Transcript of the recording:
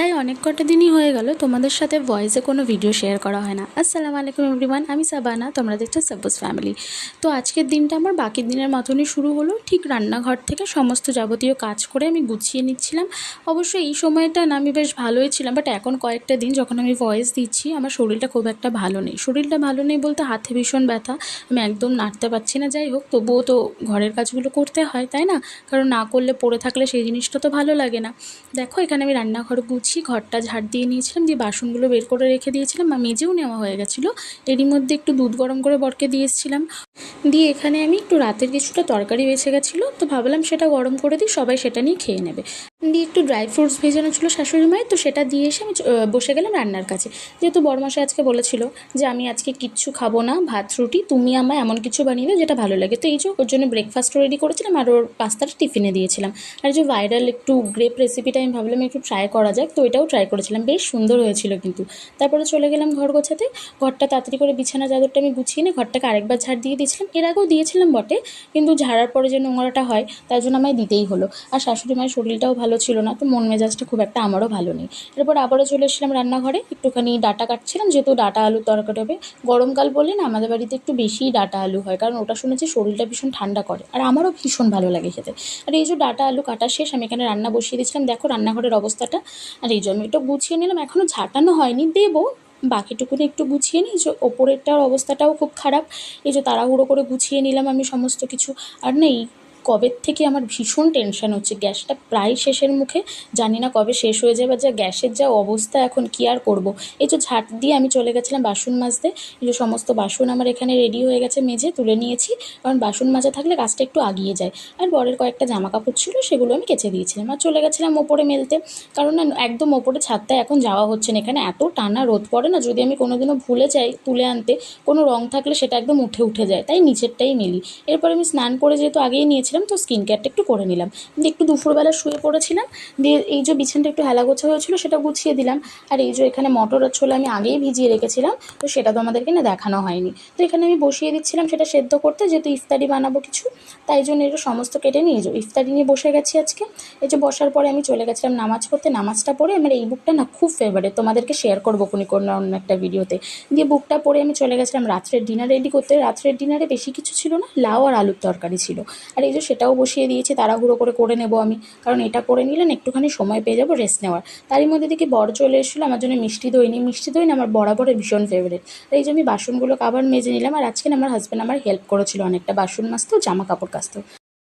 প্রায় অনেক কটা দিনই হয়ে গেল তোমাদের সাথে ভয়েসে কোনো ভিডিও শেয়ার করা হয় না। আসসালামু আলাইকুম এভরিওয়ান, আমি সাবানা, তোমরা দেখছো সাব্বুস ফ্যামিলি। তো আজকের দিনটা আমার বাকি দিনের মতনই শুরু হলো। ঠিক রান্নাঘর থেকে সমস্ত যাবতীয় কাজ করে আমি গুছিয়ে নিচ্ছিলাম। অবশ্য এই সময়টা না আমি বেশ ভালোই ছিলাম, বাট এখন কয়েকটা দিন যখন আমি ভয়েস দিচ্ছি আমার শরীরটা খুব একটা ভালো নেই। শরীরটা ভালো নেই বলতে হাতে ভীষণ ব্যথা, আমি একদম নাড়তে পারছি না। যাই হোক, তবুও তো ঘরের কাজগুলো করতে হয়, তাই না? কারণ না করলে পড়ে থাকলে সেই জিনিসটা তো ভালো লাগে না। দেখো, এখানে আমি রান্নাঘর গুছিয়ে ঘরটা ঝাড় দিয়ে নিয়েছিলাম, দিয়ে বাসনগুলো বের করে রেখে দিয়েছিলাম, মেজেও নেওয়া হয়ে গেছিলো। এরই মধ্যে একটু দুধ গরম করে বরকে দিয়ে এসেছিলাম। দিয়ে এখানে আমি একটু রাতের কিছুটা তরকারি বেঁচে গেছিলো, তো ভাবলাম সেটা গরম করে দিই, সবাই সেটা নিয়ে খেয়ে নেবে। দিয়ে একটু ড্রাই ফ্রুটস ভেজানো ছিল শাশুড়ি মায়ের, তো সেটা দিয়ে এসে আমি বসে গেলাম রান্নার কাছে। যেহেতু বড়মশাই আজকে বলেছিল যে আমি আজকে কিচ্ছু খাবো না, ভাত রুটি, তুমি আমায় এমন কিছু বানিয়ে দাও যেটা ভালো লাগে। তো এই যে ওর জন্য ব্রেকফাস্টও রেডি করেছিলাম আর ওর পাস্তাটা টিফিনে দিয়েছিলাম। আর যে ভাইরাল একটু গ্রেপ রেসিপিটা আমি ভাবলাম একটু ট্রাই করা যাক, তো এটাও ট্রাই করেছিলাম, বেশ সুন্দর হয়েছিল কিন্তু। তারপরে চলে গেলাম ঘর গোছাতে। ঘরটা তাড়াতাড়ি করে বিছানা চাদরটা আমি গুছিয়ে নিয়ে ঘরটাকে আরেকবার ঝাড় দিয়ে দিয়েছিলাম। এর আগেও দিয়েছিলাম বটে, কিন্তু ঝাড়ার পরে যে নোংরাটা হয় তার জন্য আমায় দিতেই হলো। আর শাশুড়ি মায়ের শরীরটাও ভালো ছিল না, তো মন মেজাজটা খুব একটা আমারও ভালো নেই। এরপর আবারও চলে এসেছিলাম রান্নাঘরে, একটুখানি ডাঁটা কাটছিলাম, যেহেতু ডাঁটা আলুর তরকারি হবে। গরমকাল বলে না আমাদের বাড়িতে একটু বেশিই ডাঁটা আলু হয়, কারণ ওটা শুনেছি শরীরটা ভীষণ ঠান্ডা করে, আর আমারও ভীষণ ভালো লাগে খেতে। আর এই যে ডাঁটা আলু কাটা শেষ, আমি এখানে রান্না বসিয়ে দিয়েছিলাম। দেখো রান্নাঘরের অবস্থাটা। আর এই যে আমি একটু গুছিয়ে নিলাম, এখনও ঝাঁটানো হয়নি, দেবো বাকিটুকুনি একটু গুছিয়ে নিই। যে ওপরেরটার অবস্থাটাও খুব খারাপ, এই যে তাড়াহুড়ো করে গুছিয়ে নিলাম আমি সমস্ত কিছু। আর না, এই কবের থেকে আমার ভীষণ টেনশন হচ্ছে, গ্যাসটা প্রায় শেষের মুখে, জানি না কবে শেষ হয়ে যাবে। যা গ্যাসের যা অবস্থা এখন, কি আর করব। এই যে ঝাঁট দিয়ে আমি চলে গেছিলাম বাসন মাজতে। এই যে সমস্ত বাসন আমার এখানে রেডি হয়ে গেছে, মেজে তুলে নিয়েছি, কারণ বাসন মাজা থাকলে কাজটা একটু আগিয়ে যায়। আর বরের কয়েকটা জামা কাপড় ছিল, সেগুলো আমি কেচে দিয়েছিলাম। আর চলে গেছিলাম ওপরে মেলতে, কারণ না একদম ওপরে ছাদটায় এখন যাওয়া হচ্ছে না, এখানে এত টানা রোদ পড়ে না, যদি আমি কোনোদিনও ভুলে যাই তুলে আনতে কোনো রং থাকলে সেটা একদম উঠে যায়, তাই নিচেরটাই মেলি। এরপর আমি স্নান করে যেহেতু আগেই নিয়েছিলাম, তো স্কিন কেয়ারটা একটু করে নিলাম। দিয়ে একটু দুপুরবেলা শুয়ে পড়েছিলাম, দিয়ে এই যে বিছানটা একটু হেলা গোছা হয়েছিল সেটা গুছিয়ে দিলাম। আর এই যে এখানে মটর আর ছোলা আমি আগেই ভিজিয়ে রেখেছিলাম, তো সেটা তো আমাদেরকে না দেখানো হয়নি। তো এখানে আমি বসিয়ে দিচ্ছিলাম সেটা সেদ্ধ করতে, যেহেতু ইফতারি বানাবো কিছু, তাই জন্য এটা সমস্ত কেটে নিয়ে যে ইফতারি নিয়ে বসে গেছি আজকে। এই যে বসার পরে আমি চলে গেছিলাম নামাজ পড়তে। নামাজটা পড়ে আমার এই বুকটা না খুব ফেভারিট, তোমাদেরকে শেয়ার করবো কোনো অন্য একটা ভিডিওতে। দিয়ে বুকটা পড়ে আমি চলে গেছিলাম রাত্রের ডিনার রেডি করতে। রাত্রের ডিনারে বেশি কিছু ছিল না, লাউ আর আলুর তরকারি ছিল। আর এই যে সেটাও বসিয়ে দিয়েছি, তাড়াহুড়ো করে নেবো আমি, কারণ এটা করে নিলে না একটুখানি সময় পেয়ে যাবো রেস্ট নেওয়ার। তারই মধ্যে দেখি বর চলে এসেছিলো, আমার জন্য মিষ্টি দই নিয়ে। মিষ্টি দই না আমার বরাবরের ভীষণ ফেভারিট। আর এই যে আমি বাসনগুলো আবার মেজে নিলাম, আর আজকে আমার হাজব্যান্ড আমার হেল্প করেছিল অনেকটা, বাসন মাজতেও জামা কাপড় কাচতেও।